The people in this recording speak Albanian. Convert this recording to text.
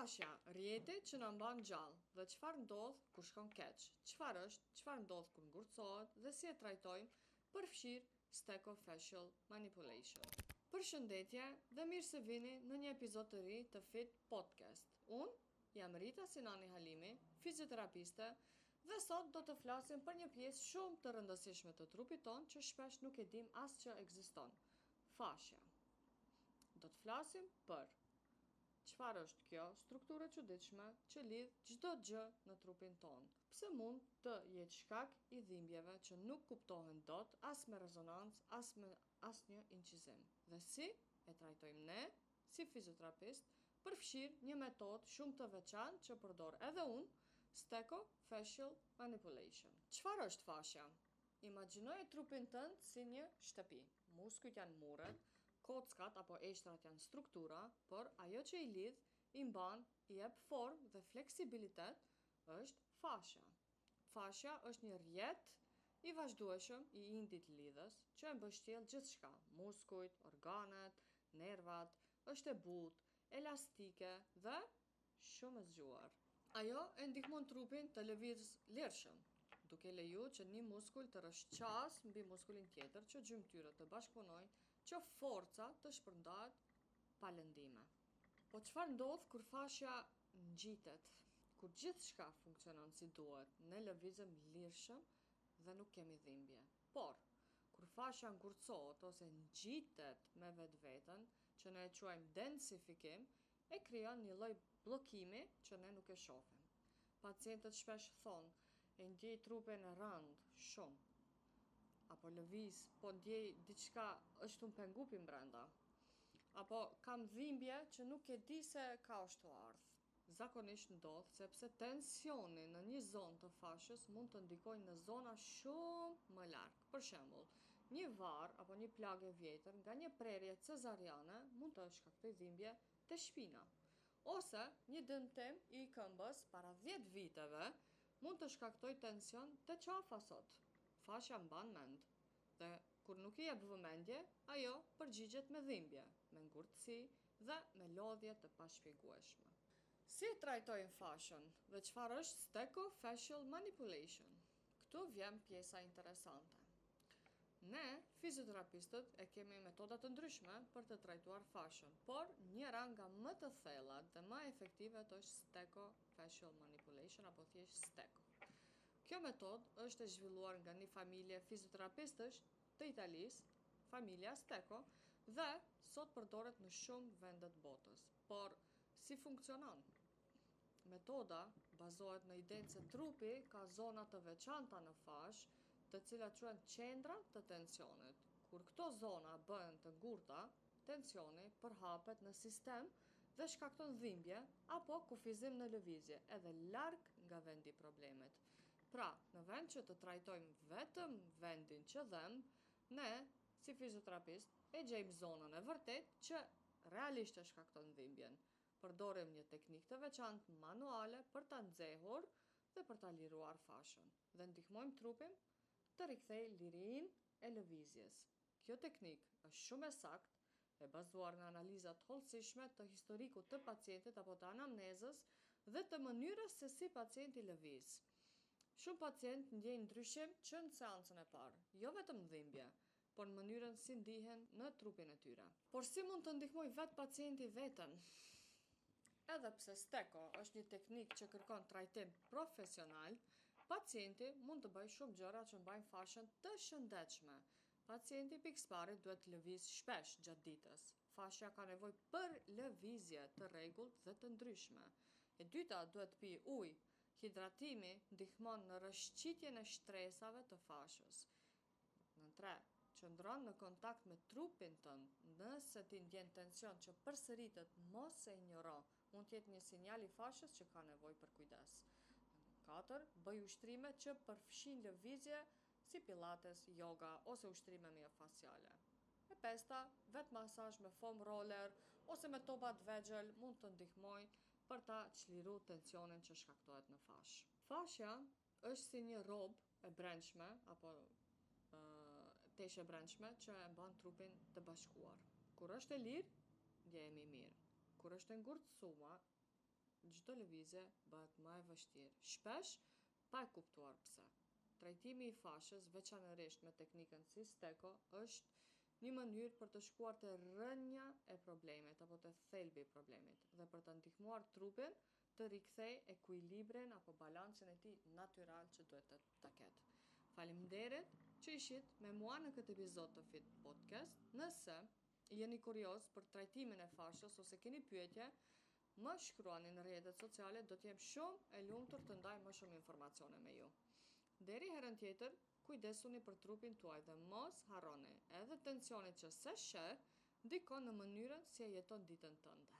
Fashja, rjeti që na mban gjallë dhe çfarë ndodh kur shkon keq, çfarë është, çfarë ndodh kur ngurcohet dhe si e trajtojmë përfshirë Stecho-facial manipulation. Përshëndetje dhe mirë se vini në një epizod të ri të Fit Podcast. Unë jam Rita Sinani Halimi, fizioterapiste, dhe sot do të flasim për një pjesë shumë të rëndësishme të trupit tonë që shpesh nuk e dim as që ekziston. Fashja. Do të flasim për çfarë është kjo strukturë e çuditshme që lidh çdo gjë në trupin tonë. Pse mund të jetë shkak i dhimbjeve që nuk kuptohen dot as me rezonancë, as me asnjë incizim. Dhe si e trajtojmë ne, si fizioterapist, përfshirë një metodë shumë të veçantë që përdor edhe unë, Stecho-facial manipulation. Çfarë është fashja? Imagjinoje trupin tënd si një shtëpi. Muskujt janë muret, kockat apo eshtrat janë struktura, por ajo që i lidh, i mban, i jep formë dhe fleksibilitet është fashja. Fashja është një rrjet i vazhdueshëm i indit lidhës që e mbështjell gjithçka, muskujt, organet, nervat, është e butë, elastike dhe shumë e zgjuar. Ajo e ndihmon trupin të lëvizë lirshëm, duke leju që një muskull të rrëshqas mbi muskulin tjetër, që gjymtyrët të bashkëpunojnë, që forca të shpërndahet pa lëndime. Po çfarë ndodh kur fashja ngjitet? Kur gjithçka funksionon si duhet, ne lëvizëm lirshëm dhe nuk kemi dhimbje. Por kur fashja ngurcohet ose ngjitet me vetveten, që ne e quajmë densifikim, e krijon një lloj bllokimi që ne nuk e shohim. Pacientët shpesh thonë, e ndjej trupin e rënd shumë, apo lëviz, po ndjej diçka është të më pengupi mbrenda, apo kam dhimbje që nuk e di se ka është të ardhë. Zakonisht ndodh sepse tensioni në një zonë të fashës mund të ndikojë në zona shumë më larg. Për shembull, një varr apo një plagë e vjetër nga një prerje cezariane mund të shkaktojë dhimbje te shpina. Ose një dëmtim i këmbës para 10 viteve mund të shkaktojë tension te qafa sot. Fashja mban mend dhe kur nuk i jep vëmendje, ajo përgjigjet me dhimbje, me ngurtësi dhe me lodhje të pashpjegueshme. Si e trajtojmë fashën dhe çfarë është Stecho-facial manipulation? Këtu vjen pjesa interesante. Ne, fizioterapistët, e kemi metoda të ndryshme për të trajtuar fashën, por njëra nga më të thellat dhe më efektive është Stecho-facial manipulation apo thjesht Stecho. Kjo metodë është e zhvilluar nga një familje fizioterapistësh të Italisë, familja Stecho, dhe sot përdoret në shumë vende të botës. Por si funksionon? Metoda bazohet në idenë se trupi ka zona të veçanta në fashë, të cilat quhen qendra të tensionit. Kur këto zona bëhen të ngurta, tensioni përhapet në sistem dhe shkakton dhimbje apo kufizim në lëvizje, edhe larg nga vendi i problemit. Pra, në vend që të trajtojmë vetëm vendin që dhem, ne, si fizioterapist, e gjejmë zonën e vërtet që realisht e shkakton dhimbjen. Përdorim një teknikë të veçantë manuale për ta nxehur dhe për ta liruar fashën dhe ndihmojmë trupin të rikthejë lirinë e lëvizjes. Kjo teknikë është shumë e saktë, e bazuar në analizat hollësishme të historikut të pacientit apo të anamnezës dhe të mënyrës se si pacienti lëviz. Shumë pacientë ndjejnë ndryshim që në seancën e parë, jo vetëm dhimbje, por në mënyrën si ndihen në trupin e tyre. Por si mund të ndihmoj vetë pacienti veten? Edhe pse Stecho është një teknikë që kërkon trajtim profesional, pacienti mund të bëjë shumë gjëra që mbajnë fashën të shëndetshme. Pacienti pikësparit duhet të lëviz shpesh gjatë ditës. Fashja ka nevojë për lëvizje të rregullt dhe të ndryshme. E dyta, duhet të pijë ujë. Hidratimi ndihmon në rrëshqitjen e shtresave të fashës. Në 3, qëndron në kontakt me trupin tënd. Nëse ti ndjen tension që përsëritet, mos e injoro. Mund të jetë një sinjal i fashës që ka nevojë për kujdes. 4, bëj ushtrime që përfshin lëvizje si pilates, yoga ose ushtrime miofaciale. E 5, vetë masazh me foam roller ose me topa të vegjël mund të ndihmojnë për ta çliru tensionin që shkaktohet në fashë. Fashja është si një robë e brendshme apo teshë e brendshme që e mban trupin të bashkuar. Kur është e lirë, ndjehemi mirë. Kur është e ngurtësuar, çdo lëvizje bëhet më e vështirë, shpesh pa e kuptuar pse. Trajtimi i fashës, veçanërisht me teknikën si steko, është një mënyrë për të shkuar te rrënja e problemit apo te thelbi i problemit dhe për të ndihmuar trupin të rikthej ekuilibrin apo balancin e tij natyral që duhet ta ketë. Faleminderit që ishit me mua në këtë epizod të Fit Podcast. Nëse jeni kurioz për trajtimin e fashës ose keni pyetje, më shkruani në rrjetet sociale, do t'jem shumë e lumtur të ndaj më shumë informacione me ju. Deri herën tjetër, kujdesuni për trupin tuaj dhe mos harroni edhe tensionit që se sheh ndikon në mënyrën si e jeton ditën tënde.